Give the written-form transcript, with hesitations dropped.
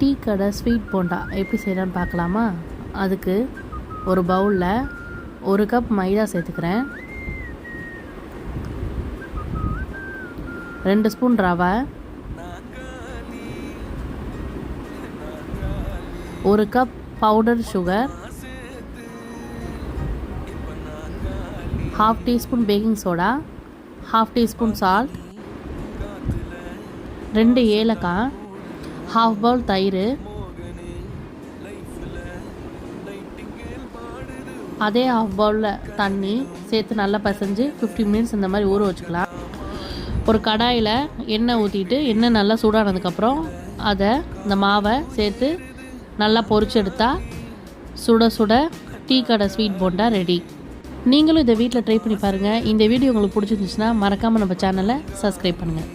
Tea கடை sweet bonda எப்படி செய்யலான்னு பார்க்கலாமா? அதுக்கு ஒரு பவுலில் 1 கப் மைதா சேர்த்துக்கிறேன், 2 ஸ்பூன் ரவை, 1 cup powder sugar, 1/2 teaspoon baking soda, 1/2 teaspoon salt, 2 ஏலக்காய், 1/2 பவுல் தயிர், அதே 1/2 பவுலில் தண்ணி சேர்த்து நல்லா பசைஞ்சு 15 மினிட்ஸ் இந்த மாதிரி ஊற வச்சுக்கலாம். ஒரு கடாயில் எண்ணெய் ஊற்றிட்டு எண்ணெய் நல்லா சூடானதுக்கப்புறம் அதை இந்த மாவை சேர்த்து நல்லா பொரிச்செடுத்தா சுட சுட டீ கடை ஸ்வீட் போண்டா ரெடி. நீங்களும் இதை வீட்டில் ட்ரை பண்ணி பாருங்கள். இந்த வீடியோ உங்களுக்கு பிடிச்சிருந்துச்சுன்னா மறக்காமல் நம்ம சேனலை சப்ஸ்கிரைப் பண்ணுங்கள்.